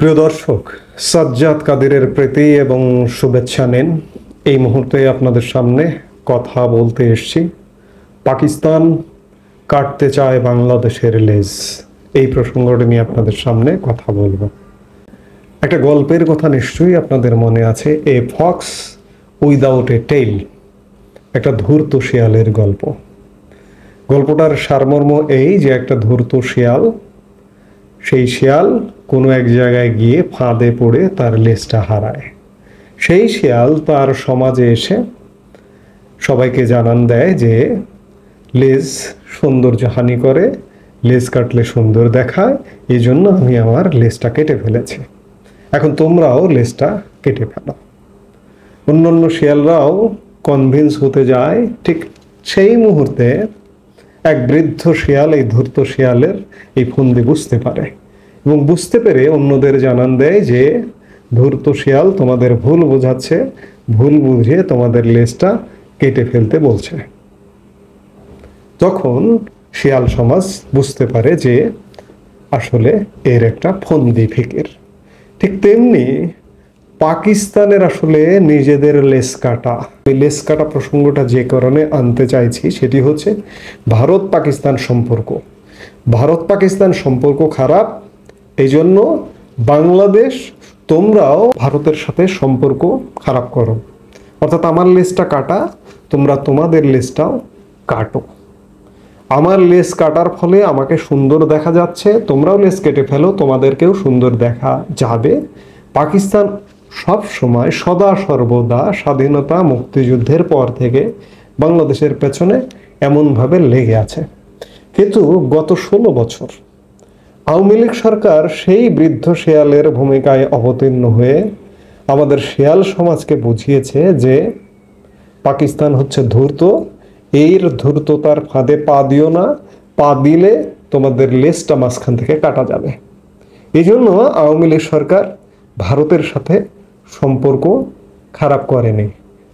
প্রিয় দর্শক, সাজ্জাদ কাদেরের প্রীতি এবং শুভেচ্ছা নিন। এই মুহূর্তে আপনাদের সামনে কথা বলতে এসেছি। পাকিস্তান কাটতে চায় বাংলাদেশের লেজ, এই প্রসঙ্গটি নিয়ে আপনাদের সামনে কথা বলবো। একটা গল্পের কথা নিশ্চয়ই আপনাদের মনে আছে, a fox without a tail, একটা ধূর্ত শিয়ালের গল্প। গল্পটার সারমর্ম এই যে একটা ধূর্ত শিয়াল, সেই শিয়াল কোনো এক জায়গায় গিয়ে ফাঁদে পড়ে তার লেজটা হারায়। সেই শিয়াল তার সমাজে এসে সবাইকে জানান দেয় যে লেজ সৌন্দর্য হানি করে, লেজ কাটলে সুন্দর দেখায়, এই জন্য আমি আমার লেজটা কেটে ফেলেছি, এখন তোমরাও লেজটা কেটে ফেলো। অন্যান্য শিয়ালরাও কনভিন্স হতে যায়। ঠিক সেই মুহূর্তে এক বৃদ্ধ শিয়াল এই ধূর্ত শিয়ালের এই ফন্দি বুঝতে পারে এবং বুঝতে পেরে অন্যদের জানান দেয় যে ধূর্ত শিয়াল তোমাদের ভুল বোঝাচ্ছে, ভুল বুঝে তোমাদের লেজটা কেটে ফেলতে বলছে। তখন শিয়াল সমাজ বুঝতে পারে যে আসলে এর একটা ফন্দি ফিকির। ঠিক তেমনি পাকিস্তানের আসলে নিজেদের লেজ কাটা, এই লেজ কাটা প্রসঙ্গটা যে কারণে আনতে চাইছি সেটি হচ্ছে ভারত পাকিস্তান সম্পর্ক। ভারত পাকিস্তান সম্পর্ক খারাপ, এই জন্য বাংলাদেশ তোমরাও ভারতের সাথে সম্পর্ক খারাপ করো, অর্থাৎ আমার লেজটা কাটা, তোমরা তোমাদের লেজটাও কাটো। আমার লেজ কাটার ফলে আমাকে সুন্দর দেখা যাচ্ছে, তোমরাও লেজ কেটে ফেলো, তোমাদেরকেও সুন্দর দেখা যাবে। পাকিস্তান সব সময় সদা সর্বদা স্বাধীনতা মুক্তিযুদ্ধের পর থেকে বাংলাদেশের পেছনে এমনভাবে লেগে আছে। কিন্তু গত 16 বছর আওয়ামী লীগ সরকার সেই বৃদ্ধ শেয়ালের ভূমিকায় অবতীর্ণ হয়ে আমাদের শেয়াল সমাজকে বুঝিয়েছে যে পাকিস্তান হচ্ছে ধূর্ত, এর ধূর্ততার ফাঁদে পা দিও না, পা দিলে তোমাদের লেজটা মাঝখান থেকে কাটা যাবে। এই জন্য আওয়ামী লীগ সরকার ভারতের সাথে সম্পর্ক খারাপ করেনি,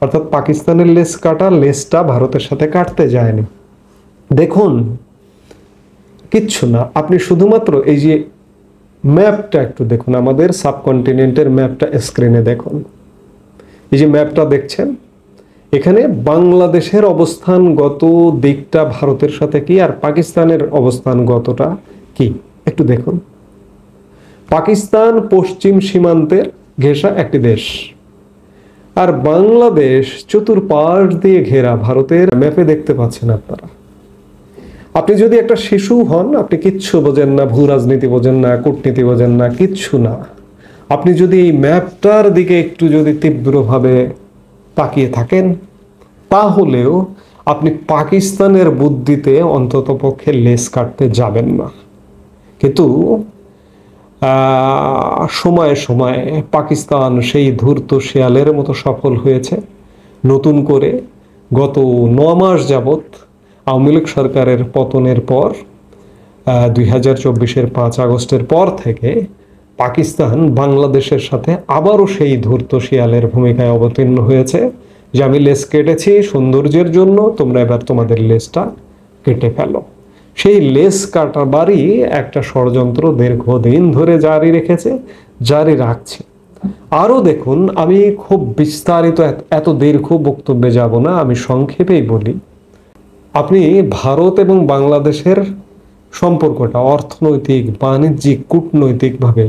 অর্থাৎ পাকিস্তানের লেজ কাটা, লেজটা ভারতের সাথে কাটতে যায়নি। দেখুন, কিচ্ছু না, আপনি শুধুমাত্র এই যে ম্যাপটা একটু দেখুন, আমাদের সাবকন্টিনেন্টের ম্যাপটা স্ক্রিনে দেখুন। এই যে ম্যাপটা দেখছেন, এখানে বাংলাদেশের অবস্থানগত দিকটা ভারতের সাথে কি আর পাকিস্তানের অবস্থানগতটা কি একটু দেখুন। পাকিস্তান পশ্চিম সীমান্তের ঘেঁষা একটি দেশ, আর বাংলাদেশ চতুর্পাশ দিয়ে ঘেরা। ভারতের ম্যাপে দেখতে পাচ্ছেন আপনারা। আপনি যদি একটা শিশু হন, আপনি কিচ্ছু বোঝেন না, ভূ রাজনীতি বোঝেন না, কূটনীতি বোঝেন না, কিচ্ছু না, আপনি যদি এই ম্যাপটার দিকে একটু যদি তীব্রভাবে তাকিয়ে থাকেন, তাহলেও আপনি পাকিস্তানের বুদ্ধিতে অন্তত পক্ষে লেজ কাটতে যাবেন না। কিন্তু সময়ে সময়ে পাকিস্তান সেই ধূর্ত শিয়ালের মতো সফল হয়েছে। নতুন করে গত 9 মাস যাবৎ আওয়ামী লীগ সরকারের পতনের পর 2024-এর 5 আগস্টের পর থেকে পাকিস্তান বাংলাদেশের সাথে আবারও সেই ধূর্ত শিয়ালের ভূমিকায় অবতীর্ণ হয়েছে যে আমি লেজ কেটেছি সৌন্দর্যের জন্য, তোমরা এবার তোমাদের লেজটা কেটে ফেলো। সেই লেজ কাটাবারই একটা ষড়যন্ত্র দীর্ঘদিন ধরে জারি রেখেছে, জারি রাখছে। আরও দেখুন, আমি খুব বিস্তারিত এত দীর্ঘ বক্তব্যে যাব না, আমি সংক্ষেপেই বলি। আপনি ভারত এবং বাংলাদেশের সম্পর্কটা অর্থনৈতিক, বাণিজ্যিক, কূটনৈতিকভাবে,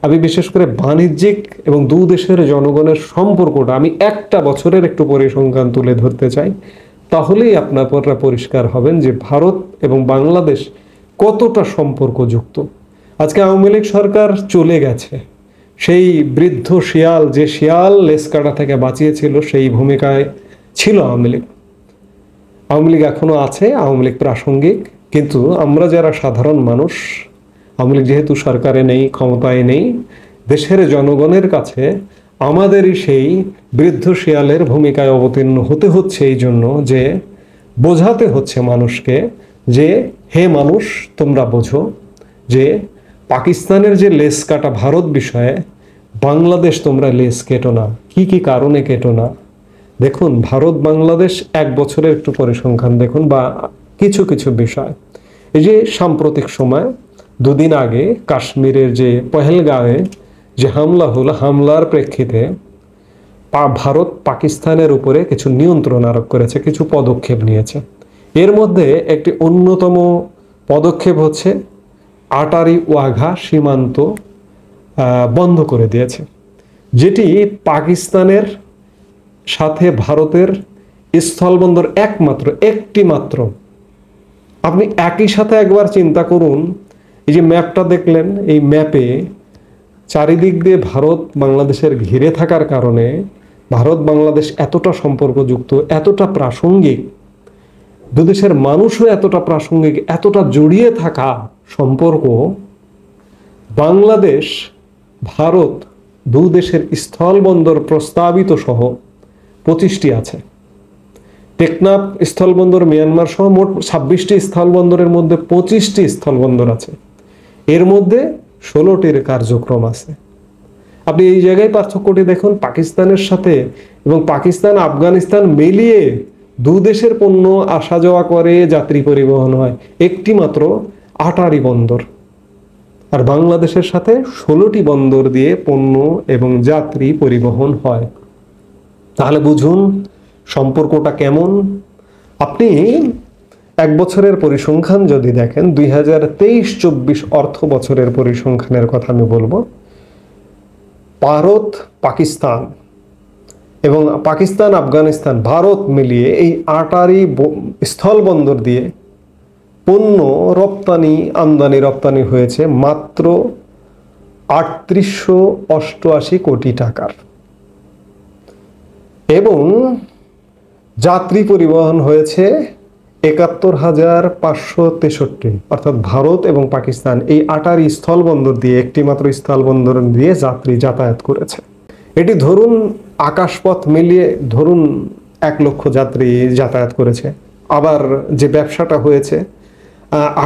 আমি বিশেষ করে বাণিজ্যিক এবং দু দেশের জনগণের সম্পর্কটা আমি একটা বছরের একটু পরিসংখ্যান তুলে ধরতে চাই, তাহলেই আপনারা পরিষ্কার হবেন যে ভারত এবং বাংলাদেশ কতটা সম্পর্কযুক্ত। আজকে আওয়ামী লীগ সরকার চলে গেছে, সেই বৃদ্ধ শিয়াল, যে শিয়াল লেজ কাটা থেকে বাঁচিয়েছিল, সেই ভূমিকায় ছিল আওয়ামী লীগ। আওয়ামী লীগ এখনো আছে, আওয়ামী লীগ প্রাসঙ্গিক, কিন্তু আমরা যারা সাধারণ মানুষ, আওয়ামী লীগ যেহেতু সরকারে নেই, ক্ষমতায় নেই, দেশের জনগণের কাছে আমাদেরই সেই বৃদ্ধ শিয়ালের ভূমিকায় অবতীর্ণ হতে হচ্ছে, এই জন্য যে বোঝাতে হচ্ছে মানুষকে যে হে মানুষ, তোমরা বোঝো যে পাকিস্তানের যে লেজ কাটা ভারত বিষয়ে বাংলাদেশ তোমরা লেজ কেটো না। কি কি কারণে কেটো না দেখুন। ভারত বাংলাদেশ 1 বছরের একটু পরিসংখ্যান দেখুন, বা কিছু কিছু বিষয়। এই যে সাম্প্রতিক সময় 2 দিন আগে কাশ্মীরের যে পহেলগাঁওয়ে যে হামলা হলো, হামলার প্রেক্ষিতে ভারত পাকিস্তানের উপরে কিছু নিয়ন্ত্রণ আরোপ করেছে, কিছু পদক্ষেপ নিয়েছে। এর মধ্যে একটি অন্যতম পদক্ষেপ হচ্ছে আটারি ওয়াঘা সীমান্ত বন্ধ করে দিয়েছে, যেটি পাকিস্তানের সাথে ভারতের স্থলবন্দর একটি মাত্র। আপনি একই সাথে একবার চিন্তা করুন, এই যে ম্যাপটা দেখলেন, এই ম্যাপে চারিদিক দিয়ে ভারত বাংলাদেশের ঘিরে থাকার কারণে ভারত বাংলাদেশ এতটা সম্পর্কযুক্ত, এতটা প্রাসঙ্গিক, দুদেশের মানুষও এতটা প্রাসঙ্গিক, এতটা জড়িয়ে থাকা সম্পর্ক। বাংলাদেশ ভারত দু দেশের স্থলবন্দর প্রস্তাবিত সহ 25টি আছে। টেকনাফ স্থলবন্দর মিয়ানমার সহ মোট 26টি স্থলবন্দরের মধ্যে 25টি স্থলবন্দর আছে, এর মধ্যে 16টির কার্যক্রম আছে। আপনি এই জায়গায় পার্থক্যটি দেখুন, পাকিস্তানের সাথে এবং পাকিস্তান আফগানিস্তান মিলিয়ে দু দেশের পণ্য আসা যাওয়া করে, যাত্রী পরিবহন হয় একটি মাত্র আটারি বন্দর, আর বাংলাদেশের সাথে 16টি বন্দর দিয়ে পণ্য এবং যাত্রী পরিবহন হয়। তাহলে বুঝুন সম্পর্কটা কেমন। আপনি এক বছরের পরিসংখ্যান যদি দেখেন, 2023-24 অর্থ বছরের পরিসংখ্যানের কথা আমি বলবো, ভারত পাকিস্তান এবং পাকিস্তান আফগানিস্তান ভারত মিলিয়ে এই আটারি স্থলবন্দর দিয়ে পণ্য রপ্তানি আমদানি রপ্তানি হয়েছে মাত্র 3888 কোটি টাকার, এবং যাত্রী পরিবহন হয়েছে 71,563। অর্থাৎ ভারত এবং পাকিস্তান এই আটারি স্থলবন্দর দিয়ে, একটি মাত্র স্থলবন্দর দিয়ে যাত্রী যাতায়াত করেছে। এটি ধরুন আকাশপথ মিলিয়ে ধরুন 1 লক্ষ যাত্রী যাতায়াত করেছে। আবার যে ব্যবসাটা হয়েছে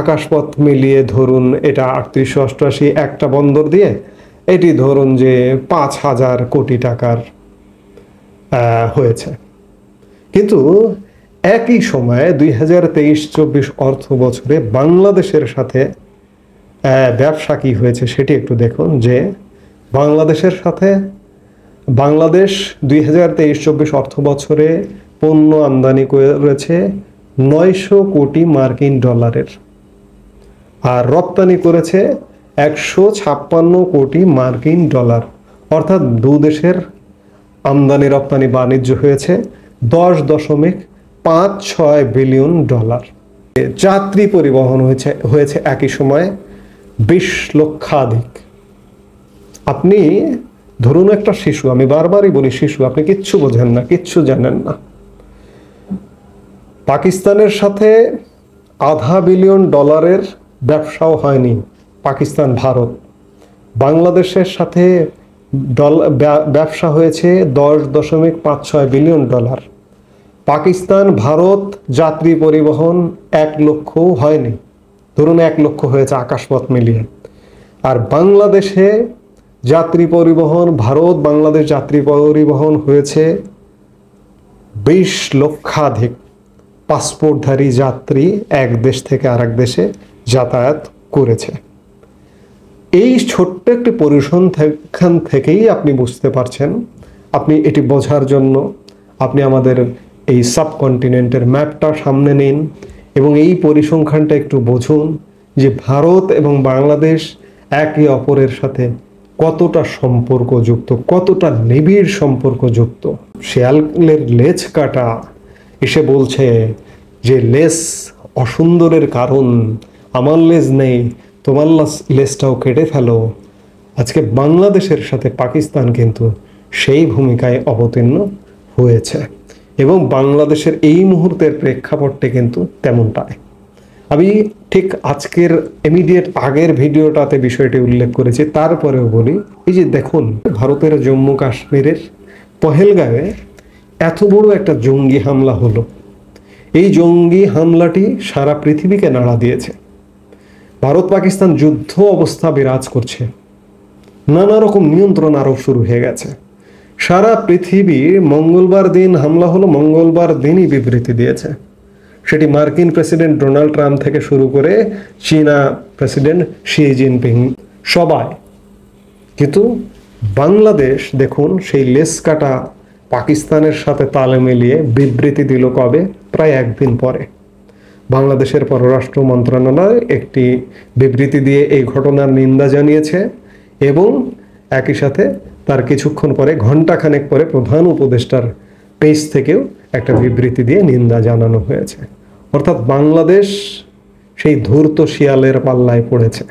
আকাশপথ মিলিয়ে ধরুন এটা 3888 একটা বন্দর দিয়ে, এটি ধরুন যে 5,000 কোটি টাকার হয়েছে। কিন্তু একই সময়ে 2023-24 অর্থ বছরে বাংলাদেশের সাথে ব্যবসা কি হয়েছে সেটি একটু দেখুন। যে বাংলাদেশের সাথে বাংলাদেশ 2023-24 অর্থ বছরে পণ্য আমদানি করেছে 900 কোটি মার্কিন ডলারের, আর রপ্তানি করেছে 156 কোটি মার্কিন ডলার। অর্থাৎ দু দেশের আমদানি রপ্তানি বাণিজ্য হয়েছে 10.56 বিলিয়ন ডলার। যাত্রী পরিবহন হয়েছে একই সময়ে 20 লক্ষাধিক। আপনি ধরুন একটা শিশু, আমি বারবারই বলি শিশু, আপনি কিচ্ছু বোঝেন না, কিচ্ছু জানেন না। পাকিস্তানের সাথে $500 বিলিয়ন ব্যবসাও হয়নি পাকিস্তান ভারত। বাংলাদেশের সাথে ব্যবসা হয়েছে 10.56 বিলিয়ন ডলার। পাকিস্তান ভারত যাত্রী পরিবহন 1 লক্ষও হয়নি, ধরুন 1 লক্ষ হয়েছে আকাশপথ মিলিয়ে। আর বাংলাদেশে যাত্রী পরিবহন, ভারত বাংলাদেশ যাত্রী পরিবহন হয়েছে 20 লক্ষাধিক পাসপোর্টধারী যাত্রী এক দেশ থেকে আরেক দেশে যাতায়াত করেছে। এই ছোট্ট একটি পরিসংখ্যান থেকেই আপনি বুঝতে পারছেন। আপনি এটি বোঝার জন্য আপনি আমাদের এই সাবকন্টিনেন্টের ম্যাপটা সামনে নিন এবং এই পরিসংখ্যানটা একটু বুঝুন যে ভারত এবং বাংলাদেশ একে অপরের সাথে কতটা সম্পর্কযুক্ত, কতটা নিবিড় সম্পর্কযুক্ত। শেয়ালের লেজ কাটা এসে বলছে যে লেজ অসুন্দরের কারণ, আমার লেজ নেই, তোমার লেজটাও কেটে ফেলো। আজকে বাংলাদেশের সাথে পাকিস্তান কিন্তু সেই ভূমিকায় অবতীর্ণ হয়েছে, এবং বাংলাদেশের এই মুহূর্তের প্রেক্ষাপটে কিন্তু তেমনটাই। আমি ঠিক আজকের ইমিডিয়েট আগের ভিডিওটাতে বিষয়টি উল্লেখ করেছি, তারপরেও বলি, এই যে দেখুন ভারতের জম্মু কাশ্মীরের পহেলগাঁওয়ে এত বড় একটা জঙ্গি হামলা হলো। এই জঙ্গি হামলাটি সারা পৃথিবীকে নাড়া দিয়েছে। ভারত পাকিস্তান যুদ্ধ অবস্থা বিরাজ করছে, নানা রকম নিয়ন্ত্রণ আরোপ শুরু হয়ে গেছে। সারা পৃথিবী মঙ্গলবার দিন হামলা হলো, মঙ্গলবার দিনই বিবৃতি দিয়েছে। সেটি মার্কিন প্রেসিডেন্ট ডোনাল্ড ট্রাম্প থেকে শুরু করে চীনা প্রেসিডেন্ট শি জিনপিং সবাই। কিন্তু বাংলাদেশ দেখুন সেই লেস কাটা পাকিস্তানের সাথে তালে মিলিয়ে বিবৃতি দিল কবে? প্রায় একদিন পরে। বাংলাদেশের পররাষ্ট্র মন্ত্রণালয় একটি বিবৃতি দিয়ে এই ঘটনার নিন্দা জানিয়েছে এবং একই সাথে তার কিছুক্ষণ পরে, ঘণ্টাখানেক পরে, প্রধান উপদেষ্টার পেজ থেকেও একটা বিবৃতি দিয়ে নিন্দা জানানো হয়েছে। অর্থাৎ বাংলাদেশ সেই ধূর্ত শিয়ালের পাল্লায় পড়েছে।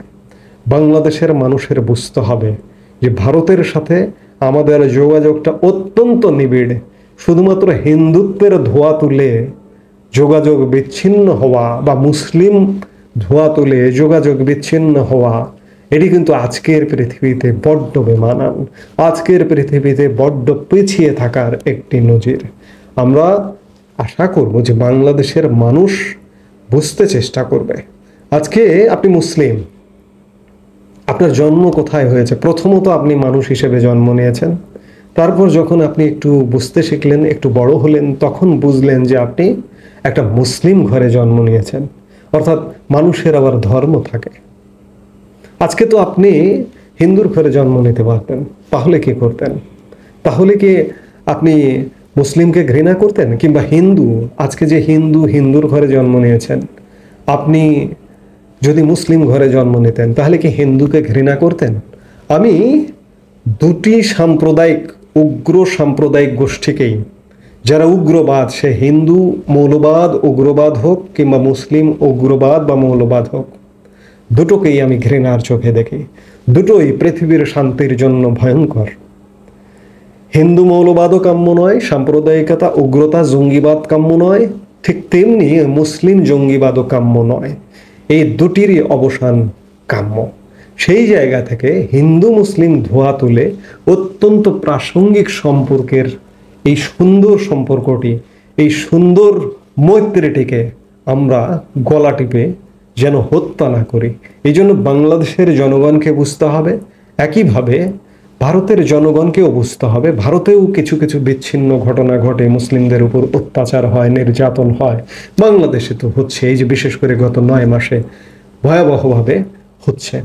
বাংলাদেশের মানুষের বুঝতে হবে যে ভারতের সাথে আমাদের যোগাযোগটা অত্যন্ত নিবিড়। শুধুমাত্র হিন্দুত্বের ধোঁয়া তুলে যোগাযোগ বিচ্ছিন্ন হওয়া বা মুসলিম ধোঁয়া তুলে যোগাযোগ বিচ্ছিন্ন হওয়া, এটি কিন্তু আজকের পৃথিবীতে বড্ড বেমানান, আজকের পৃথিবীতে বড্ড পিছিয়ে থাকার একটি নজির। আমরা আশা করব যে বাংলাদেশের মানুষ বুঝতে চেষ্টা করবে। আজকে আপনি মুসলিম, আপনার জন্ম কোথায় হয়েছে? প্রথমত আপনি মানুষ হিসেবে জন্ম নিয়েছেন, তারপর যখন আপনি একটু বুঝতে শিখলেন, একটু বড় হলেন, তখন বুঝলেন যে আপনি একটা মুসলিম ঘরে জন্ম নিয়েছেন। অর্থাৎ মানুষের আবার ধর্ম থাকে। আজকে তো আপনি হিন্দুর ঘরে জন্ম নিতে পারতেন, তাহলে কি করতেন? তাহলে কি আপনি মুসলিমকে ঘৃণা করতেন? কিংবা হিন্দু, আজকে যে হিন্দুর ঘরে জন্ম নিয়েছেন, আপনি যদি মুসলিম ঘরে জন্ম নিতেন তাহলে কি হিন্দুকে ঘৃণা করতেন? আমি দুটি সাম্প্রদায়িক, উগ্র সাম্প্রদায়িক গোষ্ঠীকেই, যারা উগ্রবাদ, সে হিন্দু মৌলবাদ উগ্রবাদ হোক কিংবা মুসলিম উগ্রবাদ বা মৌলবাদ হোক, দুটোকেই আমি ঘৃণার চোখে দেখি। দুটোই পৃথিবীর শান্তির জন্য ভয়ঙ্কর। হিন্দু মৌলবাদও কাম্য নয়, সাম্প্রদায়িকতা, উগ্রতা, জঙ্গিবাদ কাম্য নয়, ঠিক তেমনি মুসলিম জঙ্গিবাদও কাম্য নয়। এই দুটিরই অবসান কাম্য। সেই জায়গা থেকে হিন্দু মুসলিম ধোঁয়া তুলে অত্যন্ত প্রাসঙ্গিক সম্পর্কের এই সুন্দর সম্পর্কটি, এই সুন্দর মৈত্রীটিকে আমরা গলা টিপে যেন হত্যা না করি, এই জন্য বাংলাদেশের জনগণকে বুঝতে হবে। একইভাবে ভারতের জনগণকেও বুঝতে হবে। ভারতেও কিছু কিছু বিচ্ছিন্ন ঘটনা ঘটে, মুসলিমদের উপর অত্যাচার হয়, নির্যাতন হয়। বাংলাদেশে তো হচ্ছে, এই যে বিশেষ করে গত 9 মাসে ভয়াবহভাবে হচ্ছে।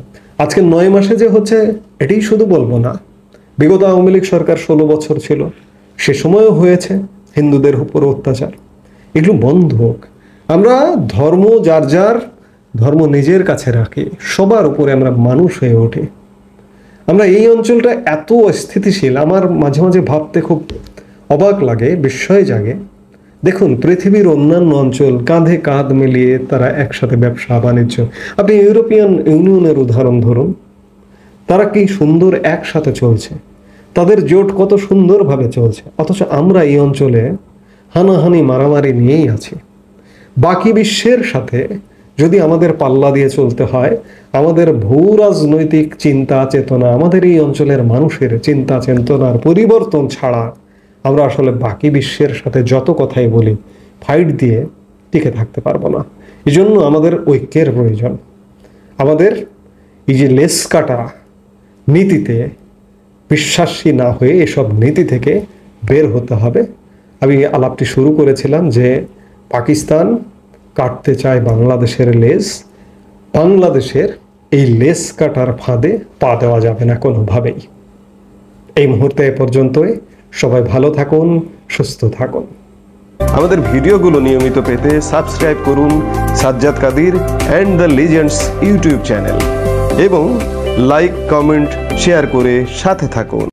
আজকে 9 মাসে যে হচ্ছে, এটাই শুধু বলবো না, বিগত আওয়ামী লীগ সরকার 16 বছর ছিল, সে সময়ও হয়েছে হিন্দুদের উপর অত্যাচার। এগুলো বন্ধ হোক। আমরা ধর্ম, যার যার ধর্ম নিজের কাছে রাখি, সবার উপরে আমরা মানুষ হয়ে উঠি। আমরা এই অঞ্চলটা এত অস্থিতিশীল, আমার মাঝে মাঝে ভাবতে খুব অবাক লাগে, বিস্ময় জাগে। দেখুন, পৃথিবীর অন্যান্য অঞ্চল কাঁধে কাঁধ মিলিয়ে তারা একসাথে ব্যবসা বাণিজ্য, আপনি ইউরোপিয়ান ইউনিয়নের উদাহরণ ধরুন, তারা কি সুন্দর একসাথে চলছে, তাদের জোট কত সুন্দরভাবে চলছে। অথচ আমরা এই অঞ্চলে হানাহানি মারামারি নিয়েই আছি। বাকি বিশ্বের সাথে যদি আমাদের পাল্লা দিয়ে চলতে হয়, আমাদের ভূ রাজনৈতিক চিন্তা চেতনা, আমাদের এই অঞ্চলের মানুষের চিন্তা চেতনার পরিবর্তন ছাড়া আমরা আসলে বাকি বিশ্বের সাথে যত কথাই বলি, ফাইট দিয়ে টিকে থাকতে পারবো না। এই জন্য আমাদের ঐক্যের প্রয়োজন। আমাদের এই যে লেস কাটা নীতিতে বিশ্বাসী না হয়ে এসব নীতি থেকে বের হতে হবে। আমি আলাপটি শুরু করেছিলাম যে পাকিস্তান কাটতে চায় বাংলাদেশের লেস। বাংলাদেশের এই লেস কাটার ফাঁদে পা দেওয়া যাবে না কোনোভাবেই। এই মুহূর্তে এ পর্যন্তই। সবাই ভালো থাকুন, সুস্থ থাকুন। আমাদের ভিডিওগুলো নিয়মিত পেতে সাবস্ক্রাইব করুন Sajjad Kadir and the legends YouTube channel এবং লাইক, কমেন্ট, শেয়ার করে সাথে থাকুন।